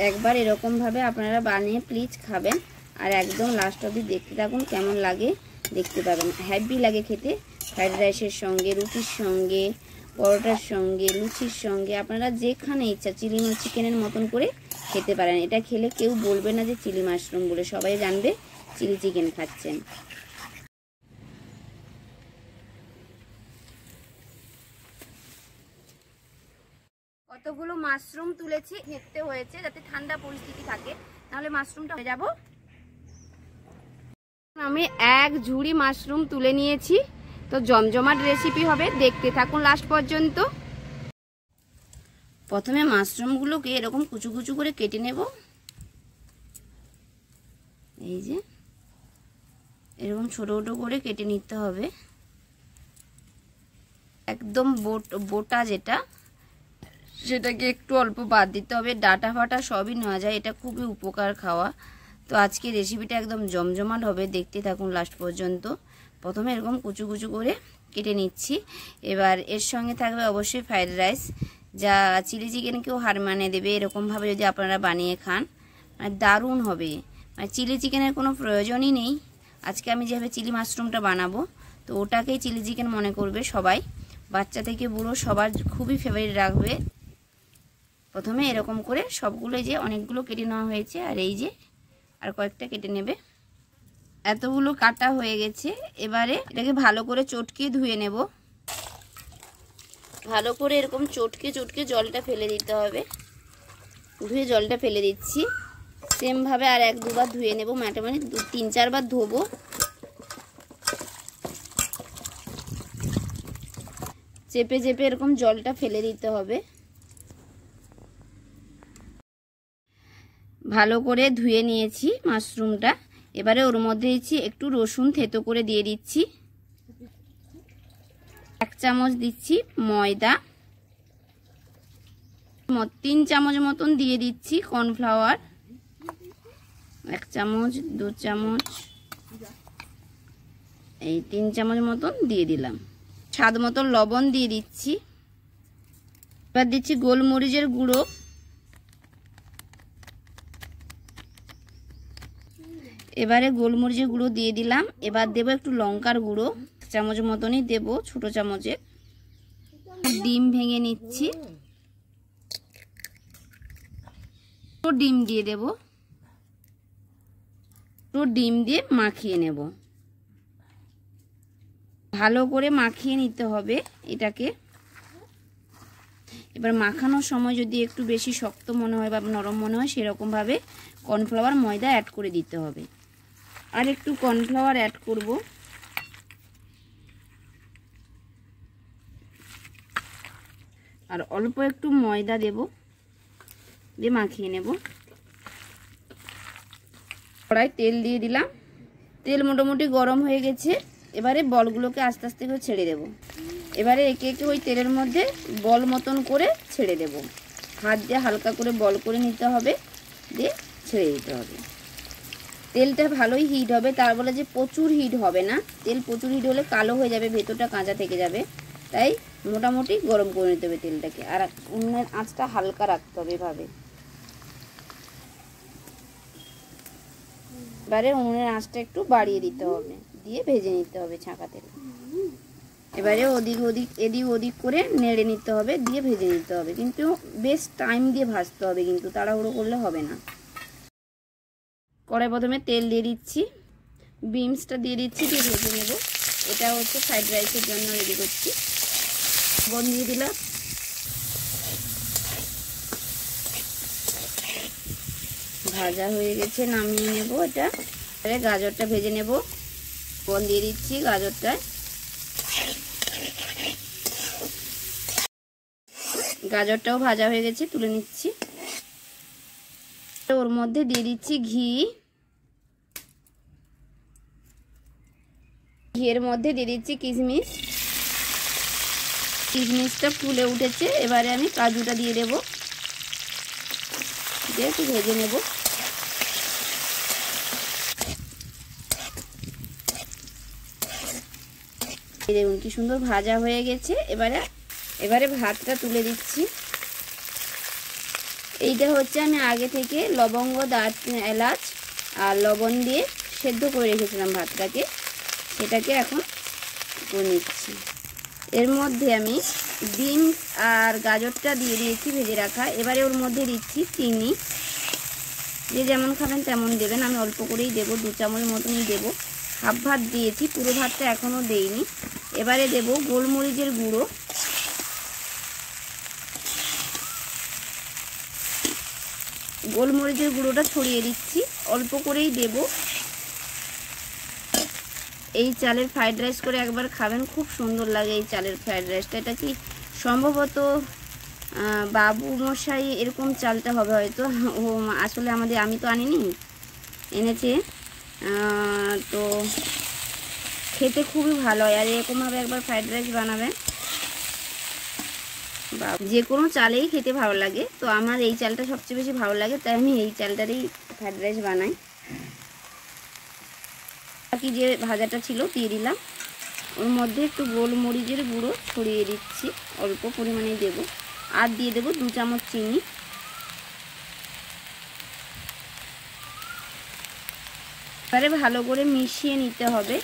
একবার এরকমভাবে আপনারা বানিয়ে প্লিজ খাবেন, আর একদম লাস্ট অবধি দেখতে থাকুন, কেমন লাগে দেখতে পাবেন। হ্যাভি লাগে খেতে, ফ্রাইড রাইসের সঙ্গে, রুটির সঙ্গে, পরোটার সঙ্গে, লুচির সঙ্গে, আপনারা যেখানে ইচ্ছা চিলি চিকেনের মতন করে খেতে পারেন। এটা খেলে কেউ বলবে না যে চিলি মাশরুম বলে, সবাই জানবে চিলি চিকেন খাচ্ছেন। কতগুলো মাশরুম তুলেছি, হেঁটতে হয়েছে যাতে ঠান্ডা পরিস্থিতি থাকে, নাহলে মাশরুমটা হয়ে যাব। আমি এক ঝুড়ি মাশরুম তুলে নিয়েছি, তো জমজমাট রেসিপি হবে, দেখতে থাকুন লাস্ট পর্যন্ত। প্রথমে মাশরুমগুলোকে এরকম কুচু কুচু করে কেটে নেব। এই যে এরকম ছোট ছোট করে কেটে নিতে হবে, একদম বোটা যেটা সেটাকে একটু অল্প বাদ দিতে হবে, ডাটা ফাটা সবই নেওয়া যায়, এটা খুবই উপকার খাওয়া। তো আজকে রেসিপিটা একদম জমজমাট হবে, দেখতে থাকুন লাস্ট পর্যন্ত। প্রথমে এরকম কুচু কুচু করে কেটে নিচ্ছি। এবার এর সঙ্গে থাকবে অবশ্যই ফ্রাইড রাইস, যা চিলি চিকেনকেও হার মানিয়ে দেবে। এরকমভাবে যদি আপনারা বানিয়ে খান মানে দারুণ হবে, মানে চিলি চিকেনের কোনো প্রয়োজনই নেই। আজকে আমি যেভাবে চিলি মাশরুমটা বানাবো, তো ওটাকেই চিলি চিকেন মনে করবে সবাই, বাচ্চা থেকে বুড়ো সবার খুবই ফেভারিট রাখবে। প্রথমে এরকম করে সবগুলো, যে অনেকগুলো কেটে নেওয়া হয়েছে, আর এই যে আর কয়েকটা কেটে নেবে। এতগুলো কাটা হয়ে গেছে, এবারে এটাকে ভালো করে চটকে ধুয়ে নেব। ভালো করে এরকম চটকে চটকে জলটা ফেলে দিতে হবে। ধুয়ে জলটা ফেলে দিচ্ছি। সেমভাবে আর এক দুবার ধুয়ে নেব, মোটামুটি 3-4 বার ধোবো। চেপে চেপে এরকম জলটা ফেলে দিতে হবে। ভালো করে ধুয়ে নিয়েছি মাশরুমটা। এবারে ওর মধ্যে দিচ্ছি একটু রসুন থেতো করে দিয়ে দিচ্ছি, 1 চামচ দিচ্ছি ময়দা, 3 চামচ মতন দিয়ে দিচ্ছি কর্নফ্লাওয়ার, 1 চামচ 2 চামচ, এই 3 চামচ মতন দিয়ে দিলাম। স্বাদ মতো লবণ দিয়ে দিচ্ছি। এবার দিচ্ছি গোলমরিচের গুঁড়ো, এবারে গোলমরিচের গুঁড়ো দিয়ে দিলাম। এবার দেবো একটু লঙ্কার গুঁড়ো, 1 চামচ মতনই দেবো, ছোট চামচে। ডিম ভেঙে নিচ্ছি, ডিম দিয়ে দেব, ডিম দিয়ে মাখিয়ে নেব। ভালো করে মাখিয়ে নিতে হবে এটাকে। এবার মাখানোর সময় যদি একটু বেশি শক্ত মনে হয় বা নরম মনে হয়, সেরকমভাবে কর্নফ্লাওয়ার ময়দা অ্যাড করে দিতে হবে। আর একটু কর্নফ্লাওয়ার অ্যাড করব, আর অল্প একটু ময়দা দেব, দিয়ে মাখিয়ে নেব। কড়াই তেল দিয়ে দিলাম, তেল মোটামুটি গরম হয়ে গেছে। এবারে বলগুলোকে আস্তে আস্তে করে ছেড়ে দেব। এবারে একে একে ওই তেলের মধ্যে বল মতন করে ছেড়ে দেব। হাত দিয়ে হালকা করে বল করে নিতে হবে, দিয়ে ছেড়ে দিতে হবে। তেলটা ভালোই হিট হবে, তার বলে যে প্রচুর হিট হবে না। তেল প্রচুর হিট হলে কালো হয়ে যাবে, ভেতরটা কাঁচা থেকে যাবে। তাই মোটামুটি গরম করে নিতে হবে তেলটাকে, আর উনুনের আঁচটা হালকা রাখতে হবে এভাবে। এবারে উনুনের আঁচটা একটু বাড়িয়ে দিতে হবে, দিয়ে ভেজে নিতে হবে ছাঁকা তেলে। এবারে এদিক ওদিক করে নেড়ে নিতে হবে, দিয়ে ভেজে নিতে হবে, কিন্তু বেশ টাইম দিয়ে ভাজতে হবে, কিন্তু তাড়াহুড়ো করলে হবে না। কড়াই প্রথমে তেল দিয়ে দিচ্ছি, বিনসটা দিয়ে দিচ্ছি, দিয়ে ভেজে নেব। এটা হচ্ছে ফ্রাইড রাইসের জন্য রেডি করছি। লবণ দিয়ে দিলাম, ভাজা হয়ে গেছে, নামিয়ে নেব এটা। এবারে গাজরটা ভেজে নেব, লবণ দিয়ে দিচ্ছি গাজরটায়। গাজরটাও ভাজা হয়ে গেছে, তুলে নিচ্ছি। ওর মধ্যে দিয়ে দিচ্ছি ঘি, ঘিয়ের মধ্যে দিয়ে দিচ্ছি কিশমিশ। কিশমিশটা ফুলে উঠেছে, এবারে আমি কাজুটা দিয়ে দেব, দিয়ে একটু ভেজে নেব। দেখুন কি সুন্দর ভাজা হয়ে গেছে। এবারে ভাতটা তুলে দিচ্ছি। এইটা হচ্ছে আমি আগে থেকে লবঙ্গ, দারচিনি, এলাচ আর লবণ দিয়ে সেদ্ধ করে রেখেছিলাম ভাতটাকে, সেটাকে এখন করে নিচ্ছি। এর মধ্যে আমি বিনস আর গাজরটা দিয়ে দিয়েছি ভেজে রাখা। এবারে ওর মধ্যে দিচ্ছি চিনি, যে যেমন খাবেন তেমন দেবেন, আমি অল্প করেই দেবো, 2 চামচ মতনই দেবো। হাফ ভাত দিয়েছি, পুরো ভাতটা এখনও দেইনি। এবারে দেব গোলমরিচের গুঁড়ো, গোলমরিচের গুঁড়োটা ছড়িয়ে দিচ্ছি, অল্প করেই দেব। এই চালের ফ্রাইড রাইস করে একবার খাবেন, খুব সুন্দর লাগে এই চালের ফ্রাইড রাইসটা। এটা কি সম্ভবত বাবু মশাই এরকম চালটা হবে হয়তো, ও আসলে আমি তো আনিনি, এনেছে। তো খেতে খুবই ভালো হয়, আর এরকমভাবে একবার ফ্রাইড রাইস বানাবেন। বা যে কোনো চালেই খেতে ভালো লাগে, তো আমার এই চালটা সবচেয়ে বেশি ভালো লাগে, তাই আমি এই চালটারই ফ্রাইড রাইস বানাই। বাকি যে ভাজাটা ছিল দিয়ে দিলাম, ওর মধ্যে একটু গোলমরিচের গুঁড়ো ছড়িয়ে দিচ্ছি, অল্প পরিমাণে দেব, আর দিয়ে দেব 2 চামচ চিনি। এবারে ভালো করে মিশিয়ে নিতে হবে।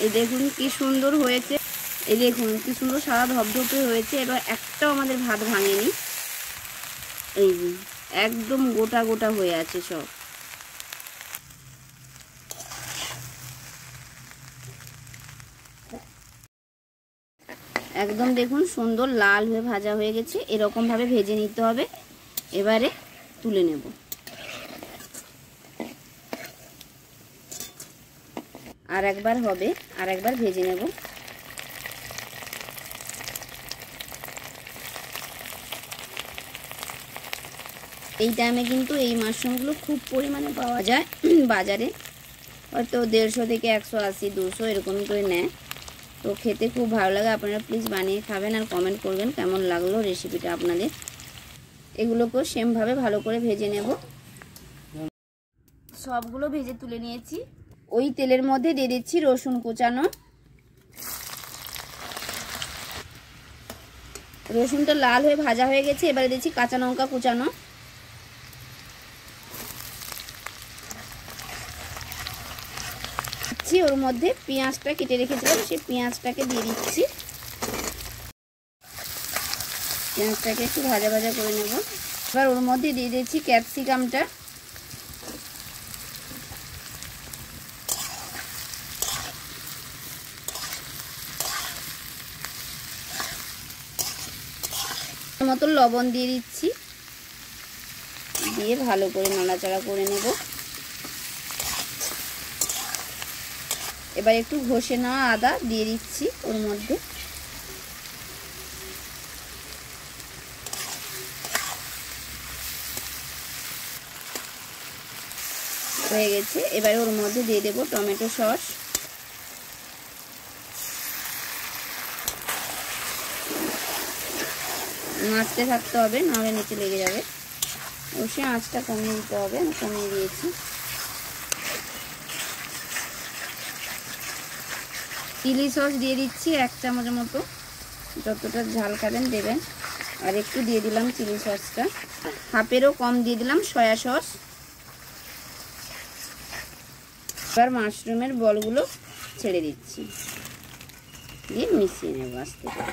এই দেখুন কি সুন্দর হয়েছে, এই দেখুন কি সুন্দর সাদা ধপধপে হয়েছে। এবার একটাও আমাদের ভাত ভাঙেনি, এই যে একদম গোটা গোটা হয়ে আছে সব। একদম দেখুন সুন্দর লাল হয়ে ভাজা হয়ে গেছে, এরকম ভাবে ভেজে নিতে হবে। এবারে তুলে নেব। আর একবার হবে, আর একবার ভেজে নেব। এই টাইমে কিন্তু এই মাশরুমগুলো খুব পরিমাণে পাওয়া যায় বাজারে, হয়তো 150 থেকে 180, 200 এরকম করে নেয়। তো খেতে খুব ভালো লাগে। আপনারা প্লিজ বানিয়ে খাবেন আর কমেন্ট করবেন কেমন লাগলো রেসিপিটা আপনাদের। এগুলোকেও সেমভাবে ভালো করে ভেজে নেব। সবগুলো ভেজে তুলে নিয়েছি। ওই তেলের মধ্যে দিয়ে দিচ্ছি রসুন কুচানো। রসুনটা লাল হয়ে ভাজা হয়ে গেছে, এবারে দিচ্ছি কাঁচা লঙ্কা কুচানো। ওর মধ্যে পেঁয়াজটা কেটে রেখেছিলাম, সেই পেঁয়াজটাকে দিয়ে দিচ্ছি। পেঁয়াজটাকে একটু ভাজা ভাজা করে নেব। এবার ওর মধ্যে দিয়ে দিচ্ছি ক্যাপসিকামটা, মতো লবণ দিয়ে দিচ্ছি, দিয়ে ভালো করে নাড়াচাড়া করে নেব। এবার একটু ঘষে নেওয়া আদা দিয়ে দিচ্ছি ওর মধ্যে। হয়ে গেছে, এবারে ওর মধ্যে দিয়ে দেব টমেটো সস। নাড়তে থাকতে হবে, নাহলে নিচে লেগে যাবে। অবশ্যই আঁচটা কমিয়ে দিতে হবে, আমি কমিয়ে দিয়েছি। চিলি সস দিয়ে দিচ্ছি 1 চামচের মতো, যতটা ঝাল খাবেন দেবেন। আর একটু দিয়ে দিলাম চিলি সসটা, হাফেরও কম দিয়ে দিলাম সয়া সস। এবার মাশরুমের বলগুলো ছেড়ে দিচ্ছি, দিয়ে মিশিয়ে নেব আস্তে করে।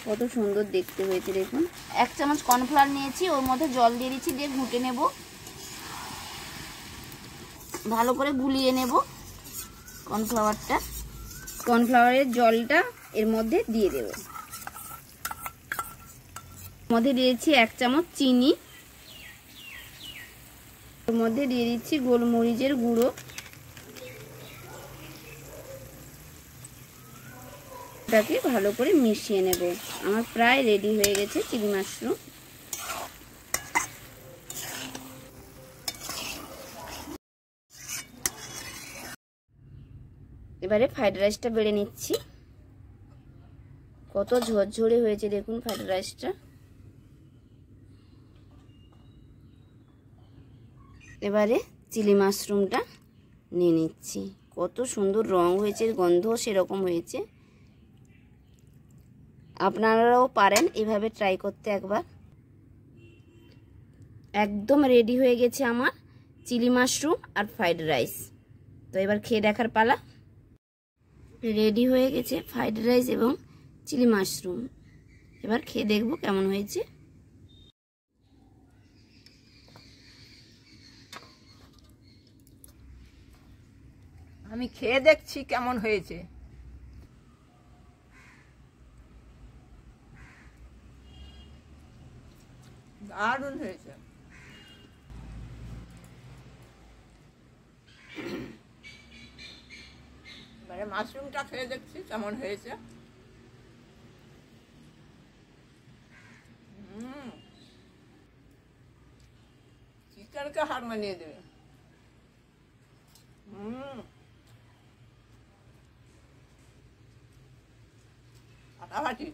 কত সুন্দর দেখতে হয়েছে দেখুন। 1 চামচ কর্নফ্লাওয়ার নিয়েছি, ওর মধ্যে জল দিয়ে দিচ্ছি, দিয়ে ঘুটে নেব, ভালো করে গুলিয়ে নেব কর্নফ্লাওয়ারটা। কর্নফ্লাওয়ারের জলটা এর মধ্যে দিয়ে দেব। মধ্যে দিয়েছি 1 চামচ চিনি, ওর মধ্যে দিয়ে দিচ্ছি গোলমরিচের গুঁড়ো। এটাকে ভালো করে মিশিয়ে নেব। আমার প্রায় রেডি হয়ে গেছে চিলি মাশরুম। এবারে ফ্রাইড রাইসটা বেড়ে নিচ্ছি। কত ঝরঝরে হয়েছে দেখুন ফ্রাইড রাইসটা। এবারে চিলি মাশরুমটা নিয়ে নিচ্ছি। কত সুন্দর রং হয়েছে, গন্ধ সেরকম হয়েছে। আপনারাও পারেন এভাবে ট্রাই করতে একবার। একদম রেডি হয়ে গেছে আমার চিলি মাশরুম আর ফ্রাইড রাইস। তো এবার খেয়ে দেখার পালা। রেডি হয়ে গেছে ফ্রাইড রাইস এবং চিলি মাশরুম। এবার খেয়ে দেখবো কেমন হয়েছে। আমি খেয়ে দেখছি কেমন হয়েছে। দারুণ হয়েছে। এবারে মাশরুমটা খেয়ে দেখছি কেমন হয়েছে। চিকেনকে হার মানিয়ে দেবে। ফাটাফাটি।